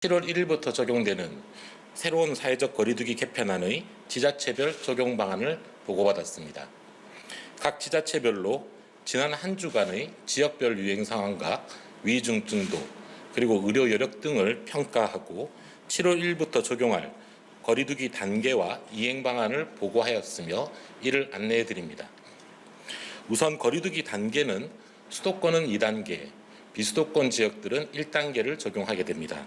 7월 1일부터 적용되는 새로운 사회적 거리두기 개편안의 지자체별 적용 방안을 보고받았습니다. 각 지자체별로 지난 한 주간의 지역별 유행 상황과 위중증도 그리고 의료 여력 등을 평가하고 7월 1일부터 적용할 거리두기 단계와 이행 방안을 보고하였으며 이를 안내해 드립니다. 우선 거리두기 단계는 수도권은 2단계, 비수도권 지역들은 1단계를 적용하게 됩니다.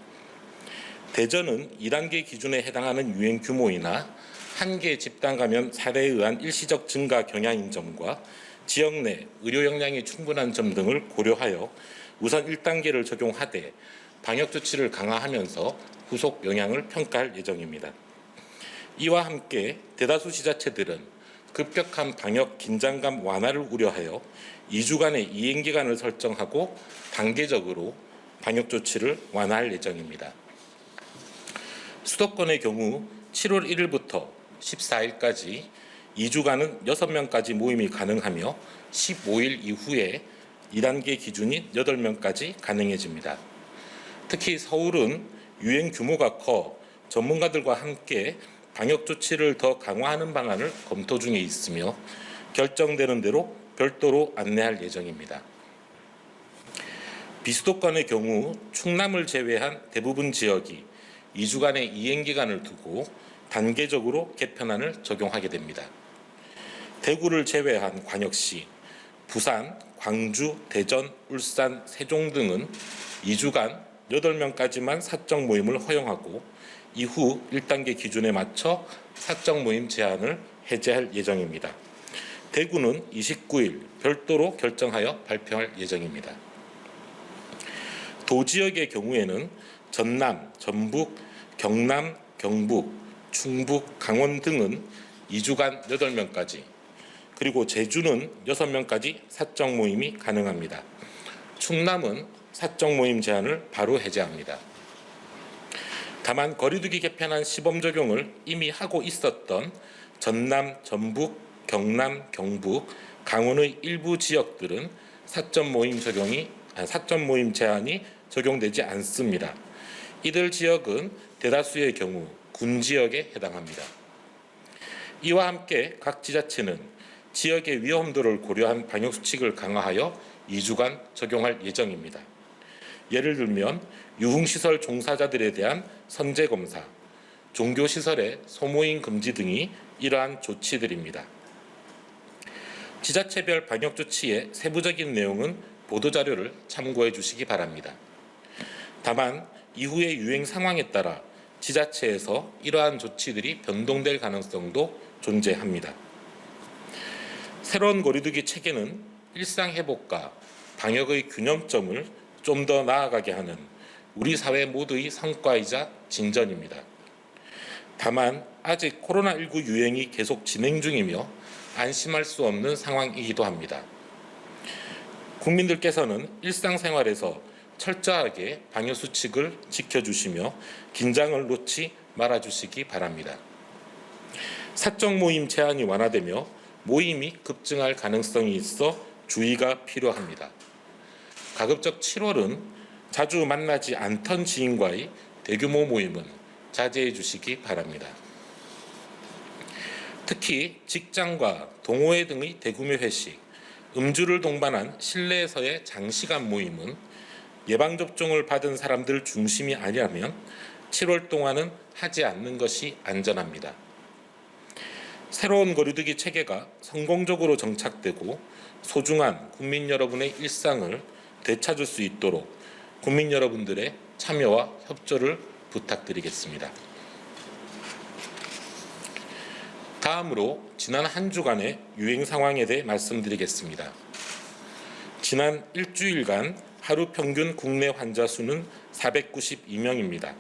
대전은 2단계 기준에 해당하는 유행 규모이나 한 개 집단 감염 사례에 의한 일시적 증가 경향인 점과 지역 내 의료 역량이 충분한 점 등을 고려하여 우선 1단계를 적용하되 방역 조치를 강화하면서 후속 영향을 평가할 예정입니다. 이와 함께 대다수 지자체들은 급격한 방역 긴장감 완화를 우려하여 2주간의 이행 기간을 설정하고 단계적으로 방역 조치를 완화할 예정입니다. 수도권의 경우 7월 1일부터 14일까지 2주간은 6명까지 모임이 가능하며 15일 이후에 2단계 기준인 8명까지 가능해집니다. 특히 서울은 유행 규모가 커 전문가들과 함께 방역 조치를 더 강화하는 방안을 검토 중에 있으며 결정되는 대로 별도로 안내할 예정입니다. 비수도권의 경우 충남을 제외한 대부분 지역이 2주간의 이행 기간을 두고 단계적으로 개편안을 적용하게 됩니다. 대구를 제외한 광역시, 부산, 광주, 대전, 울산, 세종 등은 2주간 8명까지만 사적 모임을 허용하고 이후 1단계 기준에 맞춰 사적 모임 제한을 해제할 예정입니다. 대구는 29일 별도로 결정하여 발표할 예정입니다. 도지역의 경우에는 전남, 전북, 경남, 경북, 충북, 강원 등은 2주간 8명까지 그리고 제주는 6명까지 사적 모임이 가능합니다. 충남은 사적 모임 제한을 바로 해제합니다. 다만 거리두기 개편안 시범 적용을 이미 하고 있었던 전남, 전북, 경남, 경북, 강원의 일부 지역들은 사적 모임 제한이 적용되지 않습니다. 이들 지역은 대다수의 경우 군 지역에 해당합니다. 이와 함께 각 지자체는 지역의 위험도를 고려한 방역 수칙을 강화하여 2주간 적용할 예정입니다. 예를 들면 유흥시설 종사자들에 대한 선제검사, 종교시설의 소모임 금지 등이 이러한 조치들입니다. 지자체별 방역 조치의 세부적인 내용은 보도자료를 참고해 주시기 바랍니다. 다만 이후의 유행 상황에 따라 지자체에서 이러한 조치들이 변동될 가능성도 존재합니다. 새로운 거리두기 체계는 일상 회복과 방역의 균형점을 좀 더 나아가게 하는 우리 사회 모두의 성과이자 진전입니다. 다만 아직 코로나19 유행이 계속 진행 중이며 안심할 수 없는 상황이기도 합니다. 국민들께서는 일상생활에서 철저하게 방역 수칙을 지켜주시며 긴장을 놓지 말아주시기 바랍니다. 사적 모임 제한이 완화되며 모임이 급증할 가능성이 있어 주의가 필요합니다. 가급적 7월은 자주 만나지 않던 지인과의 대규모 모임은 자제해 주시기 바랍니다. 특히 직장과 동호회 등의 대규모 회식, 음주를 동반한 실내에서의 장시간 모임은 예방접종을 받은 사람들 중심이 아니라면 7월 동안은 하지 않는 것이 안전합니다. 새로운 거리두기 체계가 성공적으로 정착되고 소중한 국민 여러분의 일상을 되찾을 수 있도록 국민 여러분들의 참여와 협조를 부탁드리겠습니다. 다음으로 지난 한 주간의 유행 상황에 대해 말씀드리겠습니다. 지난 일주일간 하루 평균 국내 환자 수는 492명입니다.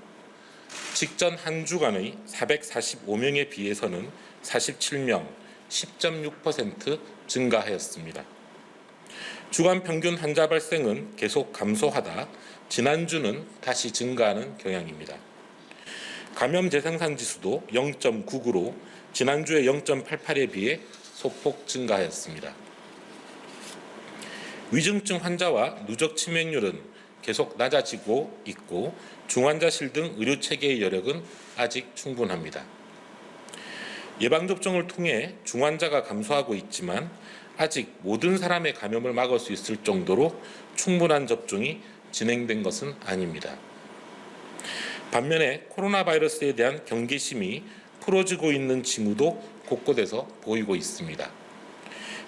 직전 한 주간의 445명에 비해서는 47명, 10.6% 증가하였습니다. 주간 평균 환자 발생은 계속 감소하다 지난주는 다시 증가하는 경향입니다. 감염 재생산 지수도 0.99로 지난주에 0.88에 비해 소폭 증가하였습니다. 위중증 환자와 누적 치명률은 계속 낮아지고 있고 중환자실 등 의료 체계의 여력은 아직 충분합니다. 예방접종을 통해 중환자가 감소하고 있지만 아직 모든 사람의 감염을 막을 수 있을 정도로 충분한 접종이 진행된 것은 아닙니다. 반면에 코로나 바이러스에 대한 경계심이 풀어지고 있는 징후도 곳곳에서 보이고 있습니다.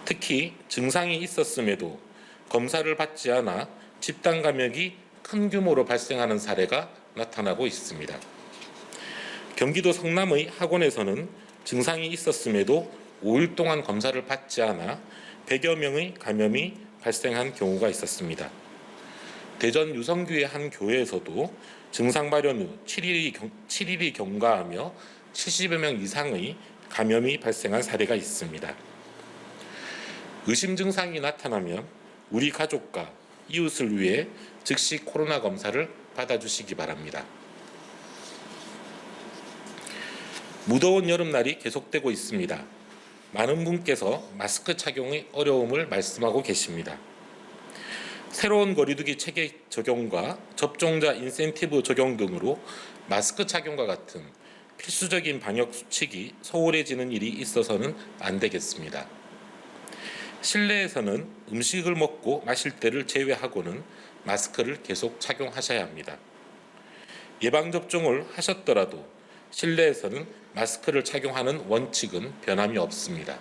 특히 증상이 있었음에도 검사를 받지 않아 집단 감염이 큰 규모로 발생하는 사례가 나타나고 있습니다. 경기도 성남의 학원에서는 증상이 있었음에도 5일 동안 검사를 받지 않아 100여 명의 감염이 발생한 경우가 있었습니다. 대전 유성구의 한 교회에서도 증상 발현 후 7일이 경과하며 70여 명 이상의 감염이 발생한 사례가 있습니다. 의심 증상이 나타나면 우리 가족과 이웃을 위해 즉시 코로나 검사를 받아주시기 바랍니다. 무더운 여름날이 계속되고 있습니다. 많은 분께서 마스크 착용의 어려움을 말씀하고 계십니다. 새로운 거리두기 체계 적용과 접종자 인센티브 적용 등으로 마스크 착용과 같은 필수적인 방역 수칙이 소홀해지는 일이 있어서는 안 되겠습니다. 실내에서는 음식을 먹고 마실 때를 제외하고는 마스크를 계속 착용하셔야 합니다. 예방접종을 하셨더라도 실내에서는 마스크를 착용하는 원칙은 변함이 없습니다.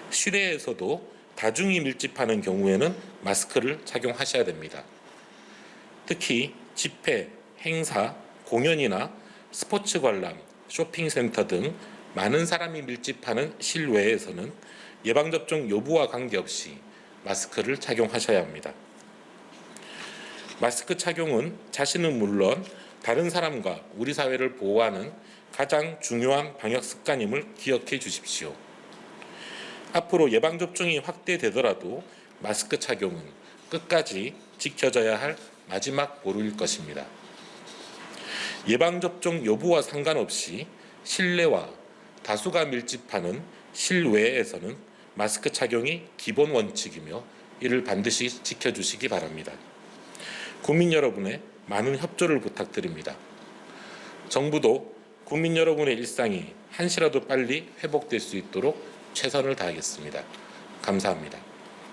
실외에서도 다중이 밀집하는 경우에는 마스크를 착용하셔야 됩니다. 특히 집회, 행사, 공연이나 스포츠 관람, 쇼핑센터 등 많은 사람이 밀집하는 실외에서는 예방접종 여부와 관계없이 마스크를 착용하셔야 합니다. 마스크 착용은 자신은 물론 다른 사람과 우리 사회를 보호하는 가장 중요한 방역 습관임을 기억해 주십시오. 앞으로 예방접종이 확대되더라도 마스크 착용은 끝까지 지켜져야 할 마지막 보루일 것입니다. 예방접종 여부와 상관없이 실내와 다수가 밀집하는 실외에서는 마스크 착용이 기본 원칙이며 이를 반드시 지켜주시기 바랍니다. 국민 여러분의 많은 협조를 부탁드립니다. 정부도 국민 여러분의 일상이 한시라도 빨리 회복될 수 있도록 최선을 다하겠습니다. 감사합니다.